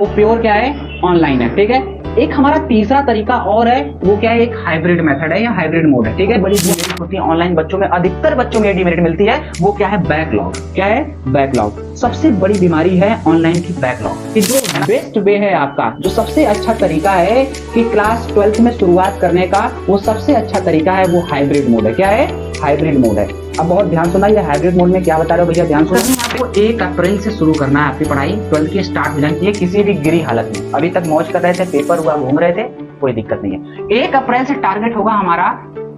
वो प्योर क्या है, ऑनलाइन है, ठीक है। एक हमारा तीसरा तरीका और है, वो क्या है, एक हाइब्रिड मेथड है या हाइब्रिड मोड है, ठीक है। बड़ी डिमेरिट होती है ऑनलाइन बच्चों में, अधिकतर बच्चों में डिमेरिट मिलती है, वो क्या है, बैकलॉग। क्या है, बैकलॉग। सबसे बड़ी बीमारी है ऑनलाइन की बैकलॉग। जो बेस्ट वे है आपका, जो सबसे अच्छा तरीका है कि क्लास 12th में शुरुआत करने का, वो सबसे अच्छा तरीका है, वो हाइब्रिड मोड है। क्या है, हाइब्रिड मोड है। अब बहुत ध्यान सुना, ये हाइब्रिड मोड में क्या बता रहे हो भैया, ध्यान सुना। आपको 1 अप्रैल से शुरू करना है आपकी पढ़ाई, 12th की स्टार्ट हो जानी है किसी भी गिरी हालत में। अभी तक मौज कर रहे थे, पेपर हुआ, घूम रहे थे, कोई दिक्कत नहीं है। 1 अप्रैल से टारगेट होगा हमारा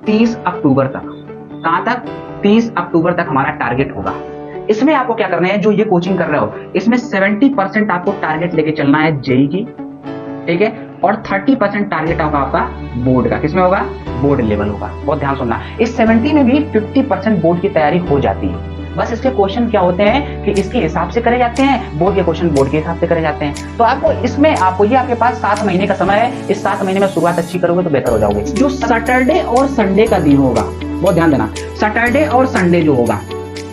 30 अक्टूबर तक। कहां तक, 30 अक्टूबर तक हमारा टारगेट होगा। इसमें आपको क्या करना है, जो ये कोचिंग कर रहे हो, इसमें 70% आपको टारगेट लेके चलना है जेई की, ठीक है, और 30% टारगेट होगा आपका बोर्ड का। किसमें होगा, बोर्ड लेवल होगा। बहुत ध्यान सुनना, इस 70 में भी 50% बोर्ड की तैयारी हो जाती है। बस इसके क्वेश्चन क्या होते हैं कि इसके हिसाब से करे जाते हैं, बोर्ड के क्वेश्चन बोर्ड के हिसाब से करे जाते हैं। तो आपको इसमें, आपको ये आपके पास 7 महीने का समय है, इस 7 महीने में शुरुआत अच्छी करोगे तो बेहतर हो जाओगे। जो सैटरडे और संडे का दिन होगा, बहुत ध्यान देना, सैटरडे और संडे जो होगा,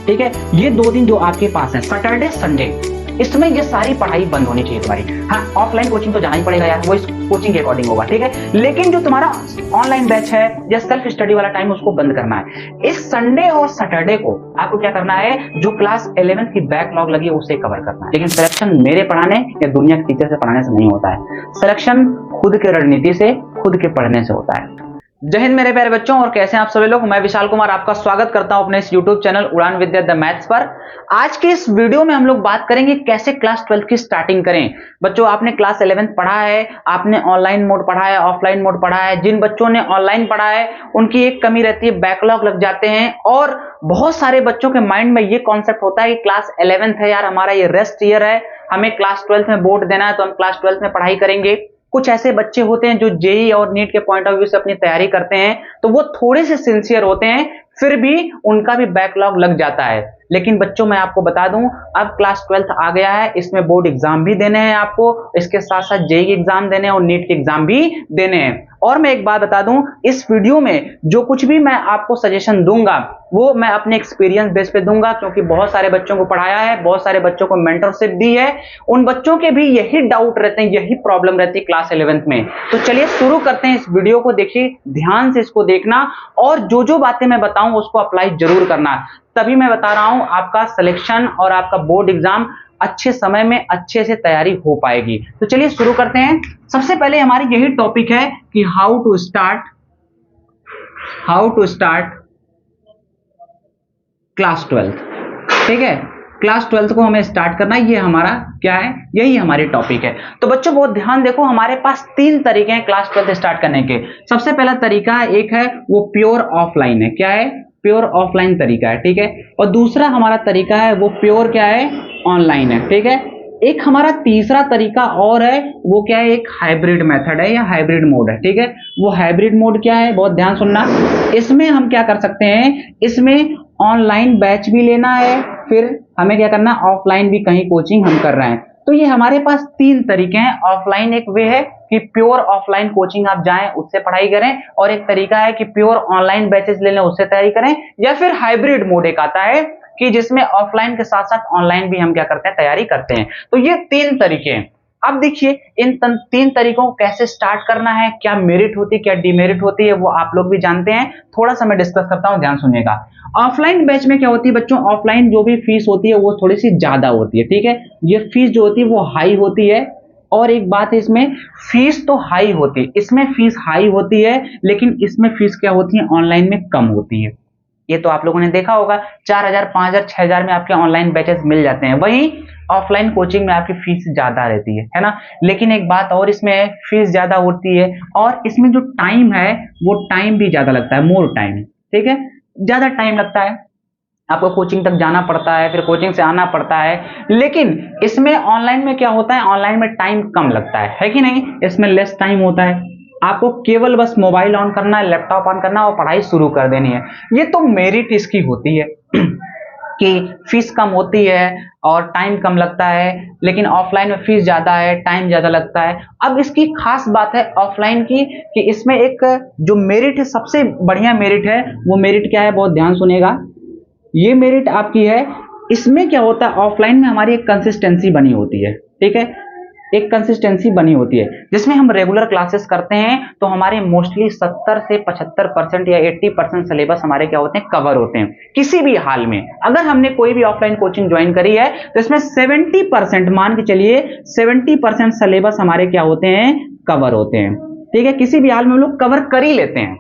ठीक है, ये 2 दिन जो आपके पास है, सैटरडे संडे, इसमें ये सारी पढ़ाई बंद होनी चाहिए तुम्हारी। हाँ, ऑफलाइन कोचिंग तो जाना ही पड़ेगा यार, वो इस कोचिंग के अकॉर्डिंग होगा, ठीक है। लेकिन जो तुम्हारा ऑनलाइन बैच है या सेल्फ स्टडी वाला टाइम, उसको बंद करना है। इस संडे और सैटरडे को आपको क्या करना है, जो क्लास 11th की बैकलॉग लगी है उसे कवर करना है। लेकिन सिलेक्शन मेरे पढ़ाने या दुनिया के टीचर से पढ़ाने से नहीं होता है, सिलेक्शन खुद के रणनीति से, खुद के पढ़ने से होता है। जय हिंद मेरे प्यारे बच्चों, और कैसे हैं आप सभी लोग। मैं विशाल कुमार आपका स्वागत करता हूं अपने इस YouTube चैनल उड़ान विद्या द मैथ्स पर। आज के इस वीडियो में हम लोग बात करेंगे कैसे क्लास 12th की स्टार्टिंग करें। बच्चों, आपने क्लास 11th पढ़ा है, आपने ऑनलाइन मोड पढ़ा है, ऑफलाइन मोड पढ़ा है। जिन बच्चों ने ऑनलाइन पढ़ा है उनकी एक कमी रहती है, बैकलॉग लग जाते हैं। और बहुत सारे बच्चों के माइंड में ये कॉन्सेप्ट होता है कि क्लास 11th है यार, हमारा ये रेस्ट ईयर है, हमें क्लास 12th में बोर्ड देना है तो हम क्लास 12th में पढ़ाई करेंगे। कुछ ऐसे बच्चे होते हैं जो जेई और नीट के पॉइंट ऑफ व्यू से अपनी तैयारी करते हैं, तो वो थोड़े से सिंसियर होते हैं, फिर भी उनका भी बैकलॉग लग जाता है। लेकिन बच्चों, मैं आपको बता दूं, अब क्लास 12th आ गया है, इसमें बोर्ड एग्जाम भी देने हैं आपको, इसके साथ साथ जेई एग्जाम देने हैं और नीट के एग्जाम भी देने हैं। और मैं एक बात बता दूं, इस वीडियो में जो कुछ भी मैं आपको सजेशन दूंगा वो मैं अपने एक्सपीरियंस बेस पे दूंगा, क्योंकि बहुत सारे बच्चों को पढ़ाया है, बहुत सारे बच्चों को मेंटरशिप दी है। उन बच्चों के भी यही डाउट रहते हैं, यही प्रॉब्लम रहती है क्लास 11th में। तो चलिए शुरू करते हैं। इस वीडियो को देखिए, ध्यान से इसको देखना, और जो जो बातें मैं बताऊं उसको अप्लाई जरूर करना। तभी मैं बता रहा हूं आपका सिलेक्शन और आपका बोर्ड एग्जाम अच्छे समय में अच्छे से तैयारी हो पाएगी। तो चलिए शुरू करते हैं। सबसे पहले हमारी यही टॉपिक है कि how to start class 12th, ठीक है। क्लास 12th को हमें स्टार्ट करना, ये हमारा क्या है, यही हमारी टॉपिक है। तो बच्चों बहुत ध्यान देखो, हमारे पास 3 तरीके हैं क्लास 12th स्टार्ट करने के। सबसे पहला तरीका एक है वो प्योर ऑफलाइन है। क्या है, प्योर ऑफलाइन तरीका है, ठीक है। और दूसरा हमारा तरीका है वो प्योर क्या है, ऑनलाइन है, ठीक है। एक हमारा तीसरा तरीका और है, वो क्या है, एक हाइब्रिड मेथड है या हाइब्रिड मोड है, ठीक है। वो हाइब्रिड मोड क्या है, बहुत ध्यान सुनना। इसमें हम क्या कर सकते हैं, इसमें ऑनलाइन बैच भी लेना है, फिर हमें क्या करना, ऑफलाइन भी कहीं कोचिंग हम कर रहे हैं। तो ये हमारे पास 3 तरीके हैं। ऑफलाइन एक वे है कि प्योर ऑफलाइन कोचिंग आप जाएं, उससे पढ़ाई करें, और एक तरीका है कि प्योर ऑनलाइन बैचेस ले लें, उससे तैयारी करें। या फिर हाइब्रिड मोड एक आता है कि जिसमें ऑफलाइन के साथ साथ ऑनलाइन भी हम क्या करते हैं, तैयारी करते हैं। तो ये 3 तरीके हैं। अब देखिए इन 3 तरीकों को कैसे स्टार्ट करना है, क्या मेरिट होती है, क्या डिमेरिट होती है, वो आप लोग भी जानते हैं। थोड़ा सा मैं डिस्कस करता हूं, ध्यान सुनिएगा। ऑफलाइन बैच में क्या होती है बच्चों, ऑफलाइन जो भी फीस होती है वो थोड़ी सी ज्यादा होती है, ठीक है। ये फीस जो होती है वो हाई होती है। और एक बात है, इसमें फीस तो हाई होती है, इसमें फीस हाई होती है, लेकिन इसमें फीस क्या होती है, ऑनलाइन में कम होती है। ये तो आप लोगों ने देखा होगा, 4000, 5000, 6000 में आपके ऑनलाइन बैचेस मिल जाते हैं। वहीं ऑफलाइन कोचिंग में आपकी फीस ज्यादा रहती है ना। लेकिन एक बात और इसमें है, फीस ज्यादा होती है और इसमें जो टाइम है वो टाइम भी ज्यादा लगता है, मोर टाइम, ठीक है। ज्यादा टाइम लगता है, आपको कोचिंग तक जाना पड़ता है, फिर कोचिंग से आना पड़ता है। लेकिन इसमें ऑनलाइन में क्या होता है, ऑनलाइन में टाइम कम लगता है कि नहीं, इसमें लेस टाइम होता है। आपको केवल बस मोबाइल ऑन करना है, लैपटॉप ऑन करना है और पढ़ाई शुरू कर देनी है। ये तो मेरिट इसकी होती है कि फीस कम होती है और टाइम कम लगता है। लेकिन ऑफलाइन में फीस ज्यादा है, टाइम ज्यादा लगता है। अब इसकी खास बात है ऑफलाइन की कि इसमें एक जो मेरिट है, सबसे बढ़िया मेरिट है, वो मेरिट क्या है, बहुत ध्यान सुनिएगा। ये मेरिट आपकी है, इसमें क्या होता है, ऑफलाइन में हमारी एक कंसिस्टेंसी बनी होती है, ठीक है। एक कंसिस्टेंसी बनी होती है, जिसमें हम रेगुलर क्लासेस करते हैं तो हमारे मोस्टली 70 से 75% या 80% सिलेबस हमारे क्या होते हैं, कवर होते हैं किसी भी हाल में। अगर हमने कोई भी ऑफलाइन कोचिंग ज्वाइन करी है तो इसमें 70%, मान के चलिए 70% सिलेबस हमारे क्या होते हैं, कवर होते हैं। ठीक है, किसी भी हाल में हम लोग कवर कर ही लेते हैं।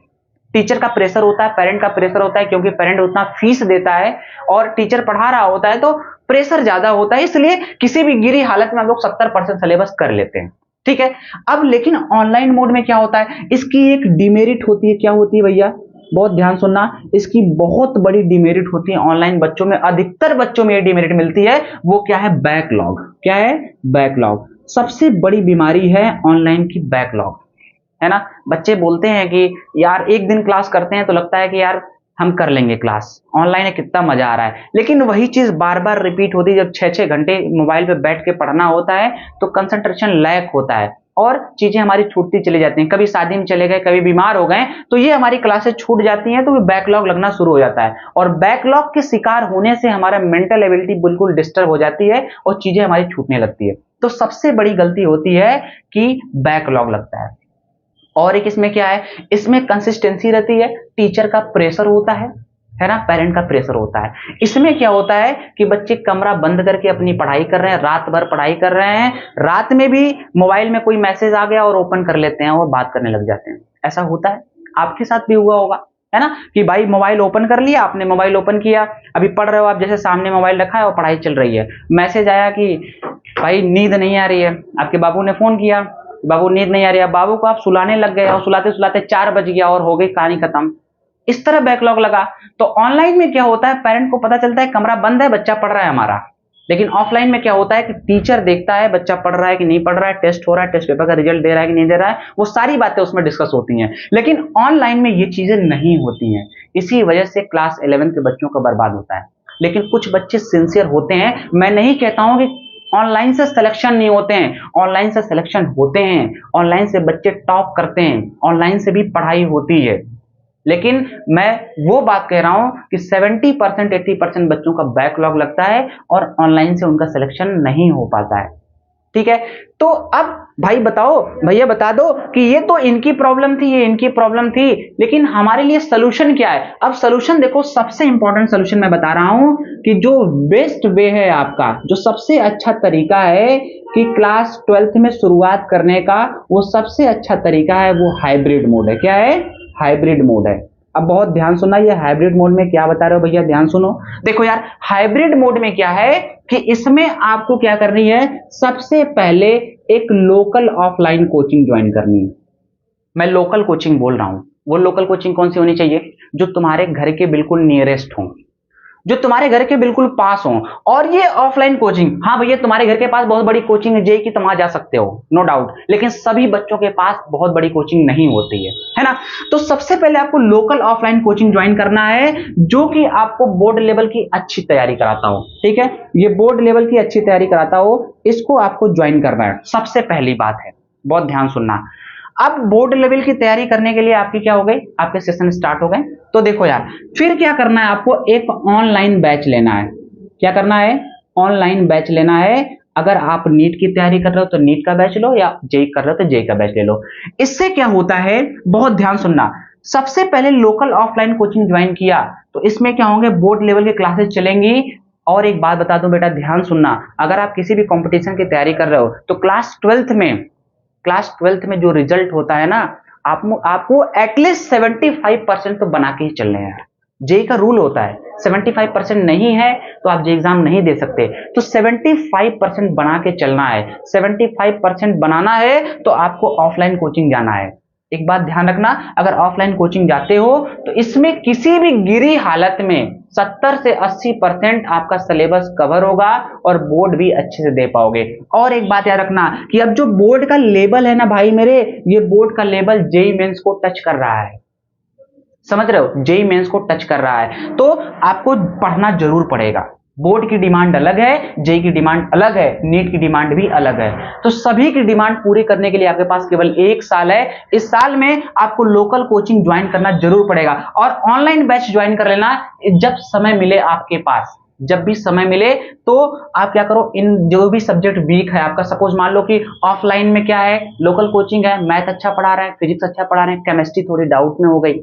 टीचर का प्रेशर होता है, पेरेंट का प्रेशर होता है, क्योंकि पेरेंट उतना फीस देता है और टीचर पढ़ा रहा होता है तो प्रेशर ज्यादा होता है, इसलिए किसी भी गिरी हालत में हम लोग 70% सिलेबस कर लेते हैं। ठीक है, अब लेकिन ऑनलाइन मोड में क्या होता है, इसकी एक डिमेरिट होती है। क्या होती है भैया, बहुत ध्यान सुनना, इसकी बहुत बड़ी डिमेरिट होती है ऑनलाइन बच्चों में, अधिकतर बच्चों में ये डिमेरिट मिलती है। वो क्या है, बैकलॉग। क्या है, बैकलॉग। सबसे बड़ी बीमारी है ऑनलाइन की बैकलॉग, है ना। बच्चे बोलते हैं कि यार एक दिन क्लास करते हैं तो लगता है कि यार हम कर लेंगे क्लास, ऑनलाइन है कितना मजा आ रहा है, लेकिन वही चीज बार बार रिपीट होती है। जब 6-6 घंटे मोबाइल पे बैठ के पढ़ना होता है तो कंसंट्रेशन लैक होता है और चीजें हमारी छूटती चली जाती हैं। कभी शादी में चले गए, कभी बीमार हो गए तो ये हमारी क्लासेस छूट जाती हैं, तो बैकलॉग लगना शुरू हो जाता है और बैकलॉग के शिकार होने से हमारा मेंटल एबिलिटी बिल्कुल डिस्टर्ब हो जाती है और चीजें हमारी छूटने लगती है। तो सबसे बड़ी गलती होती है कि बैकलॉग लगता है। और एक इसमें क्या है, इसमें कंसिस्टेंसी रहती है, टीचर का प्रेशर होता है ना, पेरेंट का प्रेशर होता है। इसमें क्या होता है कि बच्चे कमरा बंद करके अपनी पढ़ाई कर रहे हैं, रात भर पढ़ाई कर रहे हैं, रात में भी मोबाइल में कोई मैसेज आ गया और ओपन कर लेते हैं और बात करने लग जाते हैं। ऐसा होता है, आपके साथ भी हुआ होगा, है ना, कि भाई मोबाइल ओपन कर लिया आपने, मोबाइल ओपन किया, अभी पढ़ रहे हो आप, जैसे सामने मोबाइल रखा है और पढ़ाई चल रही है, मैसेज आया कि भाई नींद नहीं आ रही है, आपके बाबू ने फोन किया, बाबू नींद नहीं आ रही है, बाबू को आप सुलाने लग गए और सुलाते सुलाते 4 बज गया और हो गई कहानी खत्म। इस तरह बैकलॉग लगा। तो ऑनलाइन में क्या होता है, पेरेंट को पता चलता है कमरा बंद है, बच्चा पढ़ रहा है हमारा, लेकिन ऑफलाइन में क्या होता है कि टीचर देखता है बच्चा पढ़ रहा है कि नहीं पढ़ रहा है, टेस्ट हो रहा है, टेस्ट पेपर का रिजल्ट दे रहा है कि नहीं दे रहा है, वो सारी बातें उसमें डिस्कस होती हैं। लेकिन ऑनलाइन में ये चीजें नहीं होती हैं, इसी वजह से क्लास 11 के बच्चों का बर्बाद होता है। लेकिन कुछ बच्चे सिंसियर होते हैं, मैं नहीं कहता हूं कि ऑनलाइन से सिलेक्शन नहीं होते हैं, ऑनलाइन से सिलेक्शन होते हैं, ऑनलाइन से बच्चे टॉप करते हैं, ऑनलाइन से भी पढ़ाई होती है, लेकिन मैं वो बात कह रहा हूं कि 70% 80% बच्चों का बैकलॉग लगता है और ऑनलाइन से उनका सिलेक्शन नहीं हो पाता है। ठीक है, तो अब भाई बताओ, भैया बता दो कि ये तो इनकी प्रॉब्लम थी, ये इनकी प्रॉब्लम थी, लेकिन हमारे लिए सोल्यूशन क्या है। अब सोल्यूशन देखो, सबसे इंपॉर्टेंट सोल्यूशन मैं बता रहा हूं कि जो बेस्ट वे है आपका, जो सबसे अच्छा तरीका है कि क्लास 12th में शुरुआत करने का, वो सबसे अच्छा तरीका है, वो हाइब्रिड मोड है। क्या है, हाइब्रिड मोड है। अब बहुत ध्यान सुनना, ये हाइब्रिड मोड में क्या बता रहे हो भैया, ध्यान सुनो। देखो यार, हाइब्रिड मोड में क्या है कि इसमें आपको क्या करनी है, सबसे पहले एक लोकल ऑफलाइन कोचिंग ज्वाइन करनी है। मैं लोकल कोचिंग बोल रहा हूं, वो लोकल कोचिंग कौन सी होनी चाहिए, जो तुम्हारे घर के बिल्कुल नियरेस्ट हो, जो तुम्हारे घर के बिल्कुल पास हो। और ये ऑफलाइन कोचिंग, हाँ भैया तुम्हारे घर के पास बहुत बड़ी कोचिंग है जेई की, तुम आ जा सकते हो, नो डाउट, लेकिन सभी बच्चों के पास बहुत बड़ी कोचिंग नहीं होती है ना। तो सबसे पहले आपको लोकल ऑफलाइन कोचिंग ज्वाइन करना है, जो कि आपको बोर्ड लेवल की अच्छी तैयारी कराता हो। ठीक है, ये बोर्ड लेवल की अच्छी तैयारी कराता हो, इसको आपको ज्वाइन करना है, सबसे पहली बात है, बहुत ध्यान सुनना। अब बोर्ड लेवल की तैयारी करने के लिए आपकी क्या हो गई, आपके सेशन स्टार्ट हो गए। तो देखो यार, फिर क्या करना है, आपको एक ऑनलाइन बैच लेना है। क्या करना है, ऑनलाइन बैच लेना है। अगर आप नीट की तैयारी कर रहे हो तो नीट का बैच लो, या जेई कर रहे हो तो जेई का बैच ले लो। इससे क्या होता है, बहुत ध्यान सुनना, सबसे पहले लोकल ऑफलाइन कोचिंग ज्वाइन किया तो इसमें क्या होंगे, बोर्ड लेवल की क्लासेस चलेंगी। और एक बात बता दूं बेटा, ध्यान सुनना, अगर आप किसी भी कंपटीशन की तैयारी कर रहे हो तो क्लास 12th में जो रिजल्ट होता है ना, आपको एटलीस्ट 75% तो बना के ही चलने हैं। जेई का रूल होता है 75% नहीं है तो आप जेई एग्जाम नहीं दे सकते, तो 75% बना के चलना है। 75% बनाना है तो आपको ऑफलाइन कोचिंग जाना है। एक बात ध्यान रखना, अगर ऑफलाइन कोचिंग जाते हो तो इसमें किसी भी गिरी हालत में 70 से 80% आपका सिलेबस कवर होगा और बोर्ड भी अच्छे से दे पाओगे। और एक बात याद रखना कि अब जो बोर्ड का लेवल है ना भाई मेरे, ये बोर्ड का लेवल जेई मेंस को टच कर रहा है, समझ रहे हो, जेई मेंस को टच कर रहा है, तो आपको पढ़ना जरूर पड़ेगा। बोर्ड की डिमांड अलग है, जेई की डिमांड अलग है, नीट की डिमांड भी अलग है, तो सभी की डिमांड पूरी करने के लिए आपके पास केवल 1 साल है। इस साल में आपको लोकल कोचिंग ज्वाइन करना जरूर पड़ेगा और ऑनलाइन बैच ज्वाइन कर लेना जब समय मिले आपके पास, जब भी समय मिले तो आप क्या करो, इन जो भी सब्जेक्ट वीक है आपका, सपोज मान लो कि ऑफलाइन में क्या है, लोकल कोचिंग है, मैथ अच्छा पढ़ा रहा है, फिजिक्स अच्छा पढ़ा रहे हैं, केमिस्ट्री थोड़ी डाउट में हो गई,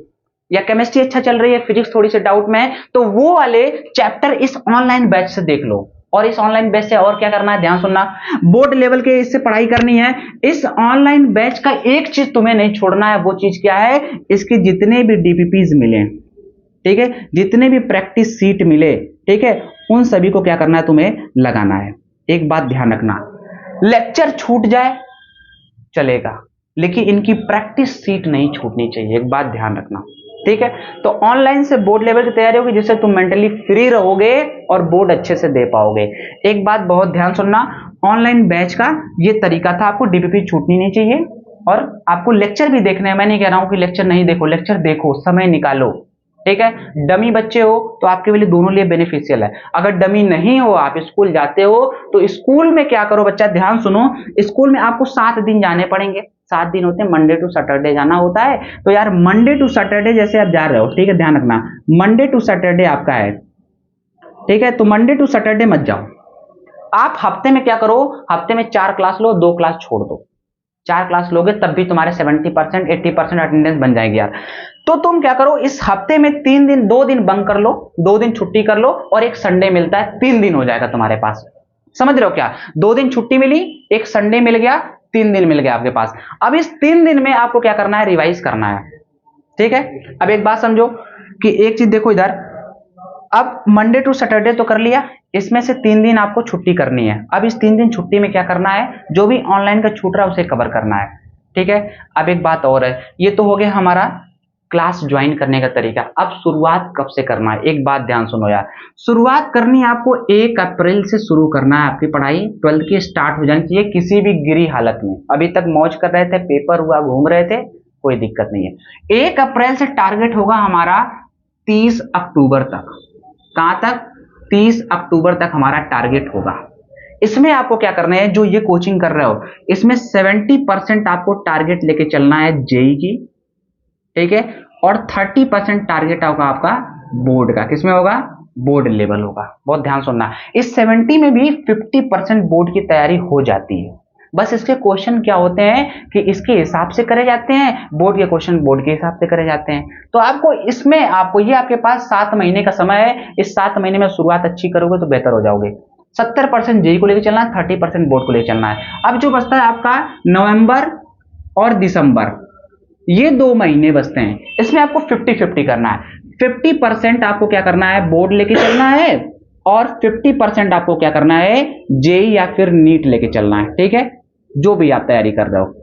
या केमिस्ट्री अच्छा चल रही है, फिजिक्स थोड़ी सी डाउट में है, तो वो वाले चैप्टर इस ऑनलाइन बैच से देख लो। और इस ऑनलाइन बैच से और क्या करना है, ध्यान सुनना, बोर्ड लेवल के इससे पढ़ाई करनी है। इस ऑनलाइन बैच का एक चीज तुम्हें नहीं छोड़ना है, वो चीज क्या है, इसके जितने भी डीपीपीज मिले, ठीक है, जितने भी प्रैक्टिस सीट मिले, ठीक है, उन सभी को क्या करना है, तुम्हें लगाना है। एक बात ध्यान रखना, लेक्चर छूट जाए चलेगा, लेकिन इनकी प्रैक्टिस सीट नहीं छूटनी चाहिए, एक बात ध्यान रखना, ठीक है। तो ऑनलाइन से बोर्ड लेवल की तैयारी होगी, जिससे तुम मेंटली फ्री रहोगे और बोर्ड अच्छे से दे पाओगे। एक बात बहुत ध्यान सुनना, ऑनलाइन बैच का ये तरीका था, आपको डीपीपी छूटनी नहीं चाहिए, और आपको लेक्चर भी देखना है। मैं नहीं कह रहा हूं कि लेक्चर नहीं देखो, लेक्चर देखो, समय निकालो, ठीक है। डमी बच्चे हो तो आपके लिए दोनों लिए बेनिफिशियल है। अगर डमी नहीं हो, आप स्कूल जाते हो, तो स्कूल में क्या करो बच्चा, ध्यान सुनो, स्कूल में आपको 7 दिन जाने पड़ेंगे, 7 दिन होते हैं, मंडे टू सैटरडे जाना होता है। तो यार मंडे टू सैटरडे जैसे आप जा रहे हो, ठीक है, ध्यान रखना, मंडे टू सैटरडे आपका है, ठीक है, तो मंडे टू सैटरडे मत जाओ। आप हफ्ते में क्या करो, हफ्ते में 4 क्लास लो, 2 क्लास छोड़ दो। 4 क्लास लोगे तब भी तुम्हारे 70% 80% अटेंडेंस बन जाएगी यार। तो तुम क्या करो, इस हफ्ते में 3 दिन, 2 दिन बंक कर लो, 2 दिन छुट्टी कर लो, और एक संडे मिलता है, 3 दिन हो जाएगा तुम्हारे पास। समझ रहे हो क्या, 2 दिन छुट्टी मिली, एक संडे मिल गया, 3 दिन मिल गया आपके पास। अब इस 3 दिन में आपको क्या करना है, रिवाइज करना है, ठीक है। अब एक बात समझो कि एक चीज देखो इधर, अब मंडे टू सैटरडे तो कर लिया, इसमें से 3 दिन आपको छुट्टी करनी है। अब इस 3 दिन छुट्टी में क्या करना है, जो भी ऑनलाइन का छूट रहा है उसे कवर करना है, ठीक है। अब एक बात और है, ये तो हो गया हमारा क्लास ज्वाइन करने का तरीका। अब शुरुआत कब से करना है, एक बात ध्यान सुनो यार, शुरुआत करनी है आपको 1 अप्रैल से शुरू करना है। आपकी पढ़ाई 12th की स्टार्ट हो जानी चाहिए, किसी भी गिरी हालत में। अभी तक मौज कर रहे थे, पेपर हुआ, घूम रहे थे, कोई दिक्कत नहीं है। 1 अप्रैल से टारगेट होगा हमारा 30 अक्टूबर तक। कहां तक, 30 अक्टूबर तक हमारा टारगेट होगा। इसमें आपको क्या करना है, जो ये कोचिंग कर रहे हो, इसमें 70% आपको टारगेट लेके चलना है जेई की, ठीक है, और 30% टारगेट होगा आपका बोर्ड का। किसमें होगा, बोर्ड लेवल होगा। बहुत ध्यान सुनना, इस 70 में भी 50% बोर्ड की तैयारी हो जाती है। बस इसके क्वेश्चन क्या होते हैं कि इसके हिसाब से करे जाते हैं, बोर्ड के क्वेश्चन बोर्ड के हिसाब से करे जाते हैं। तो आपको इसमें, आपको ये आपके पास 7 महीने का समय है, इस 7 महीने में शुरुआत अच्छी करोगे तो बेहतर हो जाओगे। 70% जेई को लेकर चलना है, 30% बोर्ड को लेकर चलना है। अब जो बचता है आपका नवंबर और दिसंबर, ये 2 महीने बचते हैं, इसमें आपको 50-50 करना है। 50% आपको क्या करना है, बोर्ड लेके चलना है, और 50% आपको क्या करना है, जेई या फिर नीट लेके चलना है, ठीक है। जो भी आप तैयारी कर रहे हो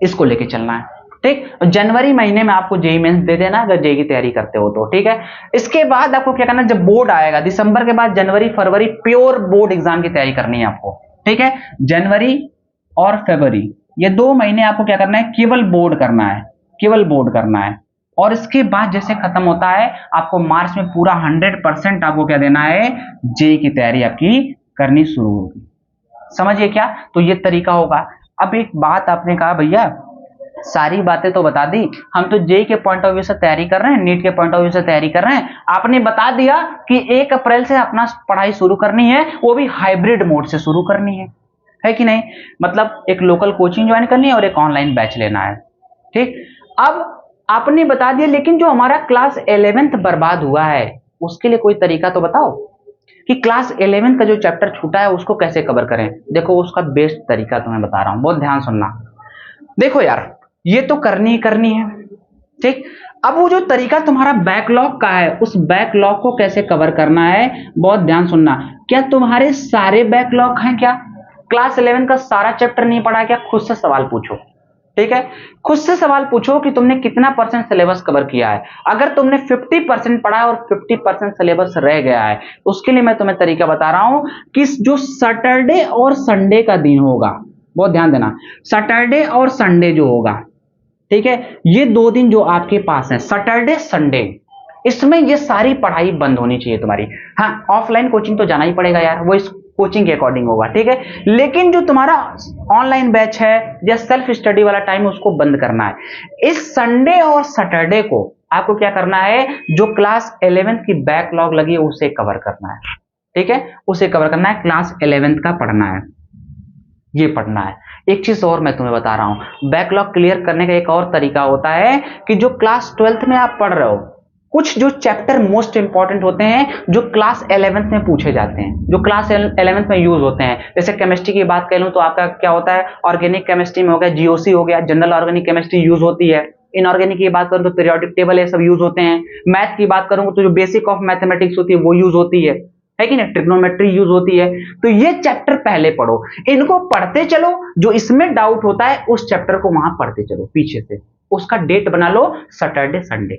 इसको लेके चलना है, ठीक। जनवरी महीने में आपको जेई मेंस दे देना अगर जेई की तैयारी करते हो तो, ठीक है। इसके बाद आपको क्या करना है, जब बोर्ड आएगा दिसंबर के बाद, जनवरी फरवरी प्योर बोर्ड एग्जाम की तैयारी करनी है आपको, ठीक है। जनवरी और फरवरी, ये 2 महीने आपको क्या करना है, केवल बोर्ड करना है, केवल बोर्ड करना है। और इसके बाद जैसे खत्म होता है, आपको मार्च में पूरा 100% आपको क्या देना है, जेई की तैयारी आपकी करनी शुरू होगी। समझिए क्या, तो ये तरीका होगा। अब एक बात आपने कहा भैया सारी बातें तो बता दी, हम तो जेई के पॉइंट ऑफ व्यू से तैयारी कर रहे हैं, नीट के पॉइंट ऑफ व्यू से तैयारी कर रहे हैं। आपने बता दिया कि 1 अप्रैल से अपना पढ़ाई शुरू करनी है, वो भी हाइब्रिड मोड से शुरू करनी है कि नहीं। मतलब एक लोकल कोचिंग ज्वाइन करनी है और एक ऑनलाइन बैच लेना है, ठीक। अब आपने बता दिया, लेकिन जो हमारा क्लास 11th बर्बाद हुआ है उसके लिए कोई तरीका तो बताओ कि क्लास 11th का जो चैप्टर छूटा है उसको कैसे कवर करें। देखो उसका बेस्ट तरीका तुम्हें बता रहा हूं, बहुत ध्यान सुनना। देखो यार, ये तो करनी ही करनी है, ठीक। अब वो जो तरीका तुम्हारा बैकलॉग का है, उस बैकलॉग को कैसे कवर करना है, बहुत ध्यान सुनना। क्या तुम्हारे सारे बैकलॉग हैं, क्या क्लास 11 का सारा चैप्टर नहीं पढ़ा है क्या, खुद से सवाल पूछो, ठीक है। खुद से सवाल पूछो कि तुमने कितना % सिलेबस कवर किया है। अगर तुमने 50% पढ़ा है और 50% सिलेबस रह गया है, उसके लिए मैं तुम्हें तरीका बता रहा हूं कि जो सैटरडे और संडे का दिन होगा, बहुत ध्यान देना, सैटरडे और संडे जो होगा, ठीक है, ये 2 दिन जो आपके पास है, सैटरडे संडे, इसमें ये सारी पढ़ाई बंद होनी चाहिए तुम्हारी। हाँ, ऑफलाइन कोचिंग तो जाना ही पड़ेगा यार, वो इस कोचिंग के अकॉर्डिंग होगा, ठीक है। लेकिन जो तुम्हारा ऑनलाइन बैच है या सेल्फ स्टडी वाला टाइम, उसको बंद करना है। इस संडे और सैटरडे को आपको क्या करना है, जो क्लास 11th की बैकलॉग लगी है उसे कवर करना है। ठीक है, उसे कवर करना है, क्लास 11th का पढ़ना है, ये पढ़ना है। एक चीज और मैं तुम्हें बता रहा हूं, बैकलॉग क्लियर करने का एक और तरीका होता है कि जो क्लास 12th में आप पढ़ रहे हो, कुछ जो चैप्टर मोस्ट इंपॉर्टेंट होते हैं जो क्लास 11th में पूछे जाते हैं, जो क्लास 11th में यूज होते हैं, जैसे केमिस्ट्री की बात कर लूं तो आपका क्या होता है, ऑर्गेनिक केमिस्ट्री में हो गया, जीओसी हो गया, जनरल ऑर्गेनिक केमिस्ट्री यूज होती है। इनऑर्गेनिक की बात करूं तो पीरियोडिक टेबल ये सब यूज होते हैं। मैथ की बात करूं तो जो बेसिक ऑफ मैथमेटिक्स होती है वो यूज होती है कि नहीं, ट्रिग्नोमेट्री यूज होती है। तो ये चैप्टर पहले पढ़ो, इनको पढ़ते चलो, जो इसमें डाउट होता है उस चैप्टर को वहां पढ़ते चलो पीछे से, उसका डेट बना लो सैटरडे संडे।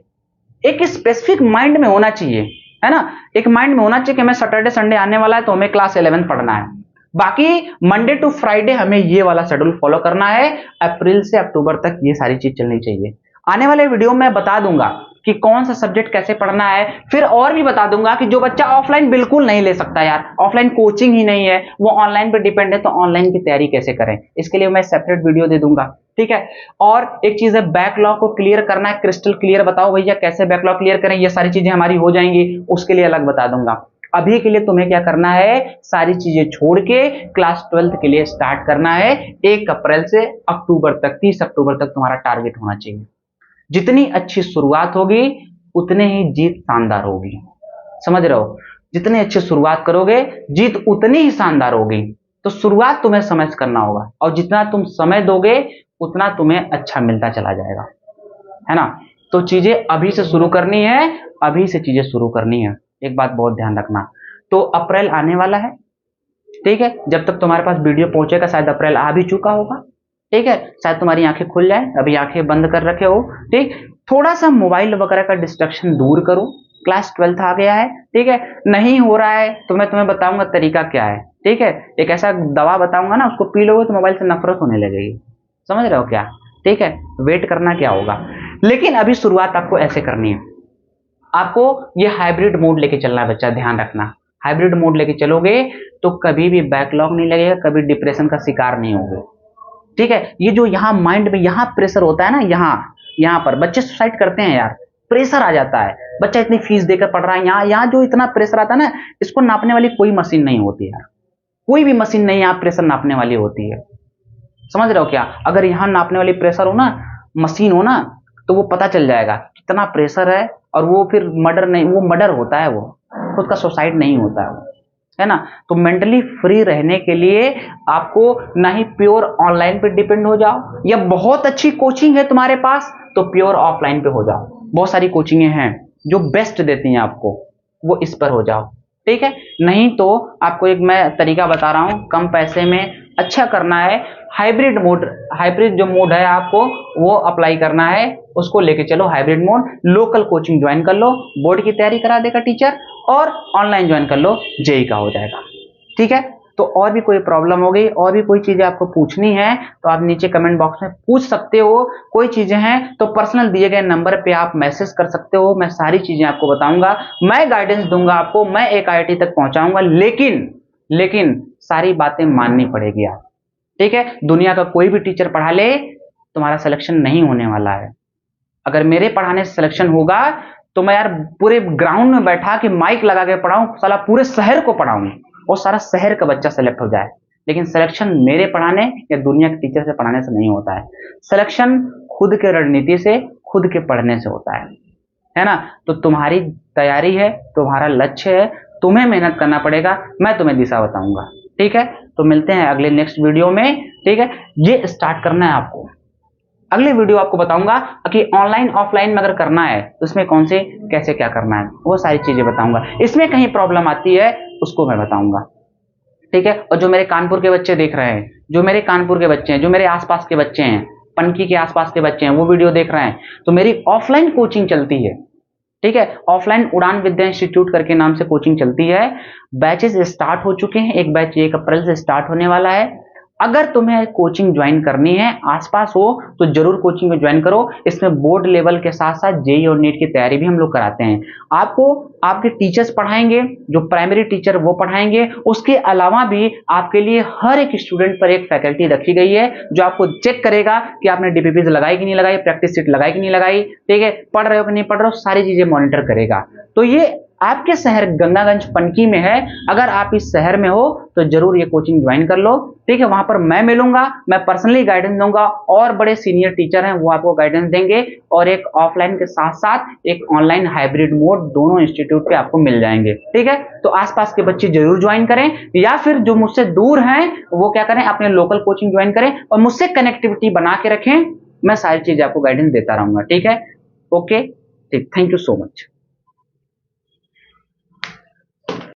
एक स्पेसिफिक माइंड में होना चाहिए, है ना, एक माइंड में होना चाहिए कि हमें सैटरडे संडे आने वाला है तो हमें क्लास 11 पढ़ना है। बाकी मंडे टू फ्राइडे हमें ये वाला शेड्यूल फॉलो करना है, अप्रैल से अक्टूबर तक ये सारी चीज चलनी चाहिए। आने वाले वीडियो में बता दूंगा कि कौन सा सब्जेक्ट कैसे पढ़ना है, फिर और भी बता दूंगा कि जो बच्चा ऑफलाइन बिल्कुल नहीं ले सकता यार, ऑफलाइन कोचिंग ही नहीं है, वो ऑनलाइन पे डिपेंड है, तो ऑनलाइन की तैयारी कैसे करें, इसके लिए मैं सेपरेट वीडियो दे दूंगा, ठीक है। और एक चीज है, बैकलॉग को क्लियर करना है, क्रिस्टल क्लियर बताओ भैया कैसे बैकलॉग क्लियर करें, ये सारी चीजें हमारी हो जाएंगी, उसके लिए अलग बता दूंगा। अभी के लिए तुम्हें क्या करना है, सारी चीजें छोड़ के क्लास 12th के लिए स्टार्ट करना है। 1 अप्रैल से अक्टूबर तक, 30 अक्टूबर तक तुम्हारा टारगेट होना चाहिए। जितनी अच्छी शुरुआत होगी उतने ही जीत शानदार होगी, समझ रहे हो, जितनी अच्छी शुरुआत करोगे जीत उतनी ही शानदार होगी। तो शुरुआत तुम्हें समझ करना होगा, और जितना तुम समय दोगे उतना तुम्हें अच्छा मिलता चला जाएगा, है ना। तो चीजें अभी से शुरू करनी है, अभी से चीजें शुरू करनी है। एक बात बहुत ध्यान रखना, तो अप्रैल आने वाला है, ठीक है, जब तक तुम्हारे पास वीडियो पहुंचेगा शायद अप्रैल आ भी चुका होगा, ठीक है, शायद तुम्हारी आंखें खुल जाए, अभी आंखें बंद कर रखे हो, ठीक। थोड़ा सा मोबाइल वगैरह का डिस्ट्रक्शन दूर करो, क्लास 12th आ गया है, ठीक है, नहीं हो रहा है तो मैं तुम्हें बताऊंगा तरीका क्या है, ठीक है। एक ऐसा दवा बताऊंगा ना, उसको पी लोगे तो मोबाइल से नफरत होने लगेगी, समझ रहे हो क्या, ठीक है। वेट करना क्या होगा, लेकिन अभी शुरुआत आपको ऐसे करनी है। आपको ये हाइब्रिड मोड लेके चलना है बच्चा, ध्यान रखना, हाइब्रिड मोड लेके चलोगे तो कभी भी बैकलॉग नहीं लगेगा, कभी डिप्रेशन का शिकार नहीं होगे, ठीक है। ये जो यहाँ माइंड में यहाँ प्रेशर होता है ना, यहाँ पर बच्चे सुसाइड करते हैं यार, प्रेशर आ जाता है, बच्चा इतनी फीस देकर पढ़ रहा है, यहाँ जो इतना प्रेशर आता है ना, इसको नापने वाली कोई मशीन नहीं होती यार, कोई भी मशीन नहीं यहाँ प्रेशर नापने वाली होती है, समझ रहे हो क्या। अगर यहाँ नापने वाली प्रेशर हो ना, मशीन हो ना, तो वो पता चल जाएगा कितना प्रेशर है, और वो फिर मर्डर नहीं, वो मर्डर होता है, वो खुद का सुसाइड नहीं होता है ना। तो मेंटली फ्री रहने के लिए आपको ना ही प्योर ऑनलाइन पे डिपेंड हो जाओ, या बहुत अच्छी कोचिंग है तुम्हारे पास तो प्योर ऑफलाइन पे हो जाओ, बहुत सारी कोचिंगें हैं जो बेस्ट देती हैं आपको, वो इस पर हो जाओ, ठीक है। नहीं तो आपको एक मैं तरीका बता रहा हूं, कम पैसे में अच्छा करना है, हाइब्रिड मोड, हाइब्रिड जो मोड है आपको वो अप्लाई करना है, उसको लेके चलो hybrid mode. Local coaching join कर लो, बोर्ड की तैयारी करा देगा टीचर, और ऑनलाइन ज्वाइन कर लो, जेई का हो जाएगा, ठीक है। तो और भी कोई प्रॉब्लम हो गई, और भी कोई चीजें आपको पूछनी है तो आप नीचे कमेंट बॉक्स में पूछ सकते हो, कोई चीजें हैं तो पर्सनल दिए गए नंबर पे आप मैसेज कर सकते हो, मैं सारी चीजें आपको बताऊंगा, मैं गाइडेंस दूंगा आपको, मैं एक आईआईटी तक पहुंचाऊंगा, लेकिन सारी बातें माननी पड़ेगी आप, ठीक है। दुनिया का कोई भी टीचर पढ़ा ले, तुम्हारा सिलेक्शन नहीं होने वाला है। अगर मेरे पढ़ाने से सिलेक्शन होगा तो मैं यार पूरे ग्राउंड में बैठा के माइक लगा के पढ़ाऊं, साला पूरे शहर को पढ़ाऊं और सारा शहर का बच्चा सेलेक्ट हो जाए, लेकिन सिलेक्शन मेरे पढ़ाने या दुनिया के टीचर से पढ़ाने से नहीं होता है। सिलेक्शन खुद के रणनीति से, खुद के पढ़ने से होता है ना। तो तुम्हारी तैयारी है, तुम्हारा लक्ष्य है, तुम्हें मेहनत करना पड़ेगा, मैं तुम्हें दिशा बताऊंगा, ठीक है। तो मिलते हैं अगले नेक्स्ट वीडियो में, ठीक है। ये स्टार्ट करना है आपको, अगले वीडियो आपको बताऊंगा कि ऑनलाइन ऑफलाइन में अगर करना है तो उसमें कौन से कैसे क्या करना है, वो सारी चीजें बताऊंगा। इसमें कहीं प्रॉब्लम आती है उसको मैं बताऊंगा, ठीक है। और जो मेरे कानपुर के बच्चे देख रहे हैं, जो मेरे कानपुर के बच्चे हैं, जो मेरे आसपास के बच्चे हैं, पनकी के आसपास के बच्चे हैं, वो वीडियो देख रहे हैं, तो मेरी ऑफलाइन कोचिंग चलती है, ठीक है। ऑफलाइन उड़ान विद्या इंस्टीट्यूट करके नाम से कोचिंग चलती है, बैचेस स्टार्ट हो चुके हैं, एक बैच 1 अप्रैल से स्टार्ट होने वाला है। अगर तुम्हें कोचिंग ज्वाइन करनी है, आसपास हो तो जरूर कोचिंग में ज्वाइन करो। इसमें बोर्ड लेवल के साथ साथ जेई और नीट की तैयारी भी हम लोग कराते हैं। आपको आपके टीचर्स पढ़ाएंगे, जो प्राइमरी टीचर वो पढ़ाएंगे, उसके अलावा भी आपके लिए हर एक स्टूडेंट पर एक फैकल्टी रखी गई है जो आपको चेक करेगा कि आपने डीपीपीज लगाई कि नहीं लगाई, प्रैक्टिस सीट लगाई कि नहीं लगाई, ठीक है, पढ़ रहे हो कि नहीं पढ़ रहे हो, सारी चीजें मॉनिटर करेगा। तो ये आपके शहर गंगागंज पनकी में है, अगर आप इस शहर में हो तो जरूर ये कोचिंग ज्वाइन कर लो, ठीक है। वहां पर मैं मिलूंगा, मैं पर्सनली गाइडेंस दूंगा और बड़े सीनियर टीचर हैं वो आपको गाइडेंस देंगे, और एक ऑफलाइन के साथ साथ एक ऑनलाइन हाइब्रिड मोड दोनों इंस्टीट्यूट पे आपको मिल जाएंगे, ठीक है। तो आसपास के बच्चे जरूर ज्वाइन करें, या फिर जो मुझसे दूर हैं वो क्या करें, अपने लोकल कोचिंग ज्वाइन करें और मुझसे कनेक्टिविटी बना के रखें। मैं सारी चीजें आपको गाइडेंस देता रहूंगा, ठीक है। ओके, ठीक, थैंक यू सो मच।